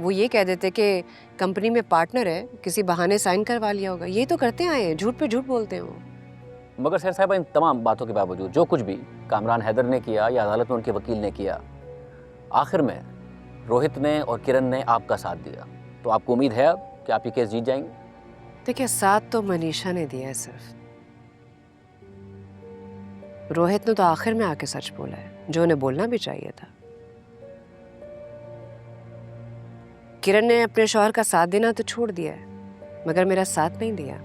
वो ये कह देते कि कंपनी में पार्टनर है, किसी बहाने साइन करवा लिया होगा। ये तो करते आए हैं, झूठ पे झूठ बोलते हैं वो। मगर सर साहब, इन तमाम बातों के बावजूद जो कुछ भी कामरान हैदर ने किया या अदालत में उनके वकील ने किया, आखिर में रोहित ने और किरण ने आपका साथ दिया। तो आपको उम्मीद है अब कि आप ये केस जीत जाएंगे? देखिए, साथ तो मनीषा ने दिया है सिर्फ। रोहित ने तो आखिर में आके सच बोला है, जो उन्हें बोलना भी चाहिए था। किरण ने अपने शौहर का साथ देना तो छोड़ दिया है, मगर मेरा साथ नहीं दिया।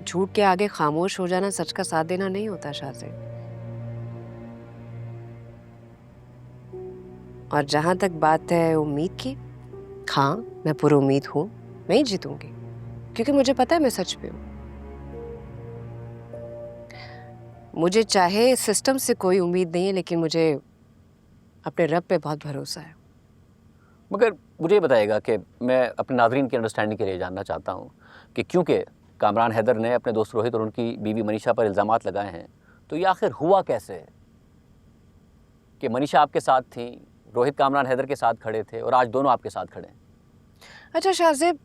झूठ के आगे खामोश हो जाना सच का साथ देना नहीं होता शाहज़ेब। और जहां तक बात है उम्मीद की, हाँ, मैं पूरी उम्मीद हूं मैं ही जीतूंगी, क्योंकि मुझे पता है मैं सच पे हूं। मुझे चाहे सिस्टम से कोई उम्मीद नहीं है, लेकिन मुझे अपने रब पे बहुत भरोसा है। मगर मुझे ये बताइएगा कि मैं अपने नाज़रीन की अंडरस्टैंडिंग के लिए जानना चाहता हूँ कि क्योंकि कामरान हैदर ने अपने दोस्त रोहित और उनकी बीवी मनीषा पर इल्ज़ामात लगाए हैं, तो ये आखिर हुआ कैसे कि मनीषा आपके साथ थी, रोहित कामरान हैदर के साथ खड़े थे और आज दोनों आपके साथ खड़े हैं? अच्छा शाहज़ेब,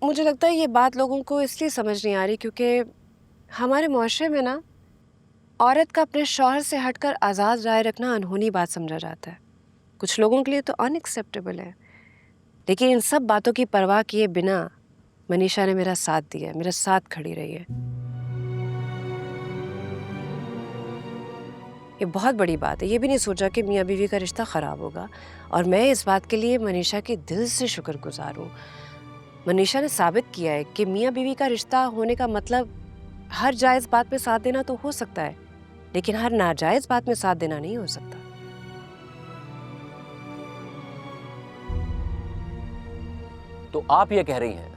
मुझे लगता है ये बात लोगों को इसलिए समझ नहीं आ रही क्योंकि हमारे मुआशरे में ना औरत का अपने शौहर से हटकर आज़ाद राय रखना अनहोनी बात समझा जाता है। कुछ लोगों के लिए तो अनएक्सेप्टेबल है। लेकिन इन सब बातों की परवाह किए बिना मनीषा ने मेरा साथ दिया, मेरे साथ खड़ी रही है। ये बहुत बड़ी बात है। ये भी नहीं सोचा कि मियाँ बीवी का रिश्ता ख़राब होगा, और मैं इस बात के लिए मनीषा के दिल से शुक्रगुजार हूँ। मनीषा ने साबित किया है कि मियाँ बीवी का रिश्ता होने का मतलब हर जायज़ बात में साथ देना तो हो सकता है, लेकिन हर नाजायज़ बात में साथ देना नहीं हो सकता। तो आप ये कह रही हैं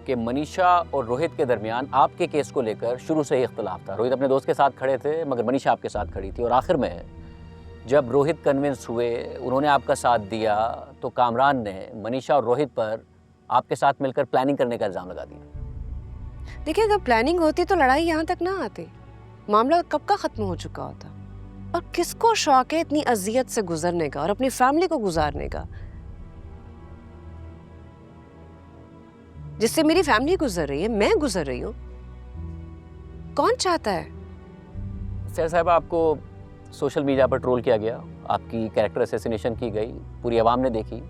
कि मनीषा और रोहित के दरमियान आपके केस को लेकर शुरू से ही इख्तलाफ था। रोहित अपने दोस्त के साथ खड़े थे, मगर मनीषा आपके साथ खड़ी थी, और आखिर में जब रोहित कन्विंस हुए, उन्होंने आपका साथ दिया, तो कामरान ने मनीषा और रोहित पर आपके साथ मिलकर प्लानिंग करने का इल्ज़ाम लगा दिया। देखिए, अगर प्लानिंग होती तो लड़ाई यहाँ तक ना आती, मामला कब का ख़त्म हो चुका होता। और किसको शौक है इतनी अजियत से गुजरने का और अपनी फैमिली को गुजारने का, जिससे मेरी फैमिली गुजर रही है, मैं गुजर रही हूँ। कौन चाहता है? सर साहब, आपको सोशल मीडिया पर ट्रोल किया गया, आपकी कैरेक्टर असैसिनेशन की गई, पूरी आवाम ने देखी,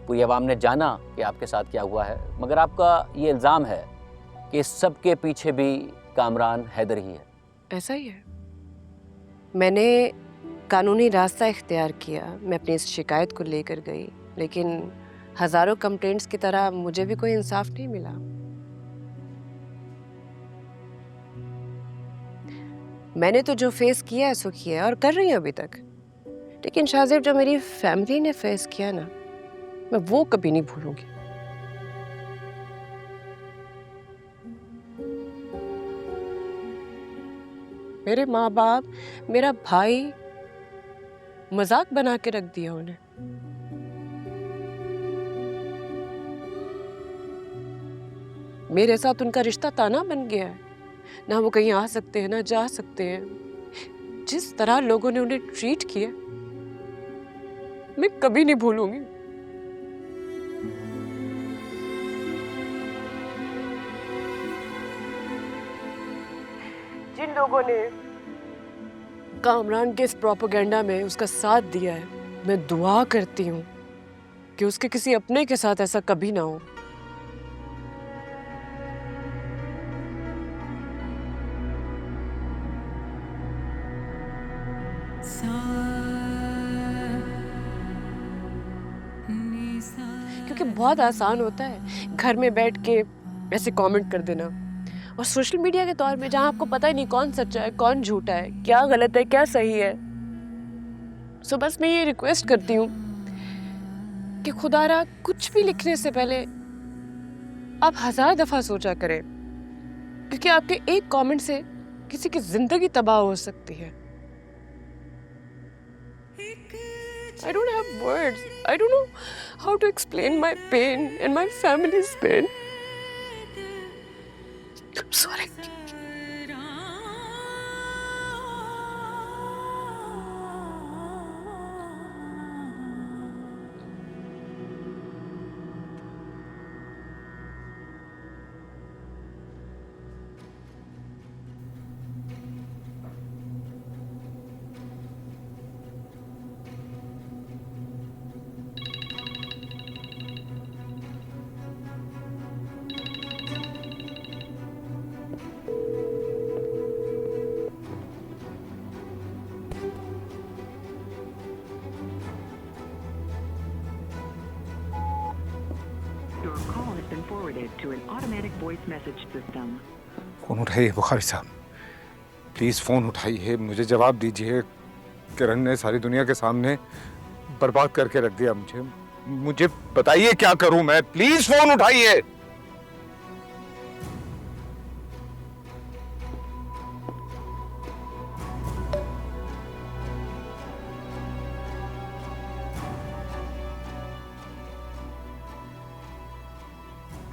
पूरी आवाम ने जाना कि आपके साथ क्या हुआ है, मगर आपका ये इल्ज़ाम है कि इस सब के पीछे भी कामरान हैदर ही है। ऐसा ही है। मैंने कानूनी रास्ता इख्तियार किया, मैं अपनी इस शिकायत को लेकर गई, लेकिन हजारों कंप्लेंट्स की तरह मुझे भी कोई इंसाफ नहीं मिला। मैंने तो जो फेस किया है सो किया है, और कर रही हूँ अभी तक। लेकिन शाहज़ेब, जो मेरी फैमिली ने फेस किया ना, मैं वो कभी नहीं भूलूंगी। मेरे माँ बाप, मेरा भाई, मजाक बना के रख दिया उन्हें। मेरे साथ उनका रिश्ता ताना बन गया है। ना वो कहीं आ सकते हैं, ना जा सकते हैं। जिस तरह लोगों ने उन्हें ट्रीट किया, मैं कभी नहीं भूलूंगी। जिन लोगों ने कामरान के इस प्रोपेगेंडा में उसका साथ दिया है, मैं दुआ करती हूँ कि उसके किसी अपने के साथ ऐसा कभी ना हो। क्योंकि बहुत आसान होता है घर में बैठ के ऐसे कमेंट कर देना, और सोशल मीडिया के दौर में जहां आपको पता ही नहीं कौन सच्चा है कौन झूठा है, क्या गलत है क्या सही है। सो बस मैं ये रिक्वेस्ट करती हूँ कि खुदारा कुछ भी लिखने से पहले आप 1000 दफा सोचा करें, क्योंकि आपके एक कमेंट से किसी की जिंदगी तबाह हो सकती है। I don't have words. I don't know how to explain my pain and my family's pain. I'm sorry. forwarded to an automatic voice message system. Phone उठाइए बुखारी साहब, प्लीज फोन उठाइए, मुझे जवाब दीजिए। किरण ने सारी दुनिया के सामने बर्बाद करके रख दिया मुझे। मुझे बताइए क्या करूं मैं, प्लीज फोन उठाइए।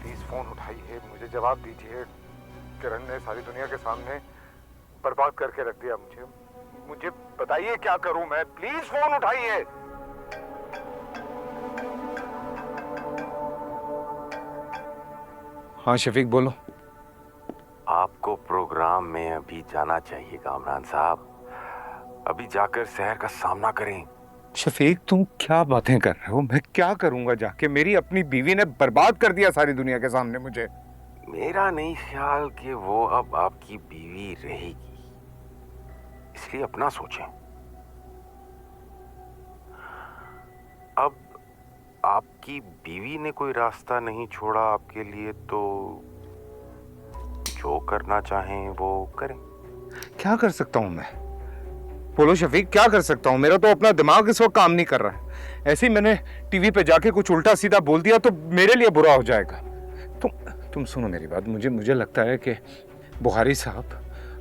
प्लीज फोन उठाइए, मुझे जवाब दीजिए। किरण ने सारी दुनिया के सामने बर्बाद करके रख दिया मुझे। मुझे बताइए क्या करूं मैं, प्लीज फोन उठाइए। हाँ शफीक बोलो। आपको प्रोग्राम में अभी जाना चाहिए कामरान साहब, अभी जाकर शहर का सामना करें। शफीक तुम क्या बातें कर रहे हो? मैं क्या करूंगा जाके? मेरी अपनी बीवी ने बर्बाद कर दिया सारी दुनिया के सामने मुझे। मेरा नहीं ख्याल कि वो अब आपकी बीवी रहेगी, इसलिए अपना सोचें। अब आपकी बीवी ने कोई रास्ता नहीं छोड़ा आपके लिए, तो जो करना चाहें वो करें। क्या कर सकता हूं मैं? बोलो शफीक, क्या कर सकता हूं? मेरा तो अपना दिमाग इस वक्त काम नहीं कर रहा है। ऐसे ही मैंने टीवी पे जाके कुछ उल्टा सीधा बोल दिया तो मेरे लिए बुरा हो जाएगा। तुम सुनो मेरी बात। मुझे लगता है कि बुखारी साहब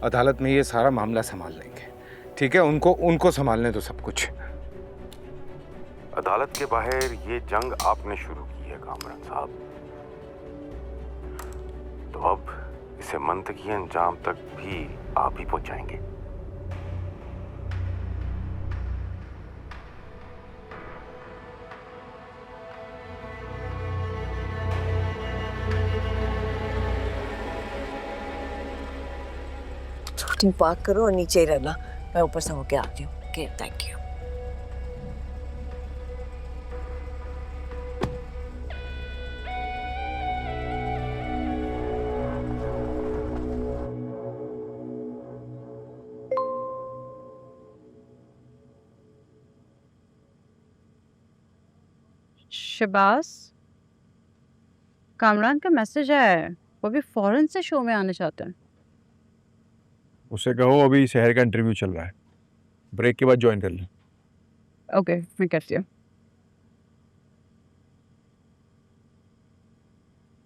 अदालत में ये सारा मामला संभाल लेंगे। ठीक है, उनको संभालने दो सब कुछ। अदालत के बाहर ये जंग आपने शुरू की है कामरान साहब, तो अब इसे मंतकी अंजाम तक भी आप ही पहुंचाएंगे। तुम पार्क करो और नीचे ही रहना, मैं ऊपर से होके आती हूँ। Okay, thank you. शबास, कामरान का मैसेज है, वो भी फौरन से शो में आना चाहते हैं। उसे कहो अभी शहर का इंटरव्यू चल रहा है, ब्रेक के बाद ज्वाइन कर ले। ओके, मैं करती हूँ।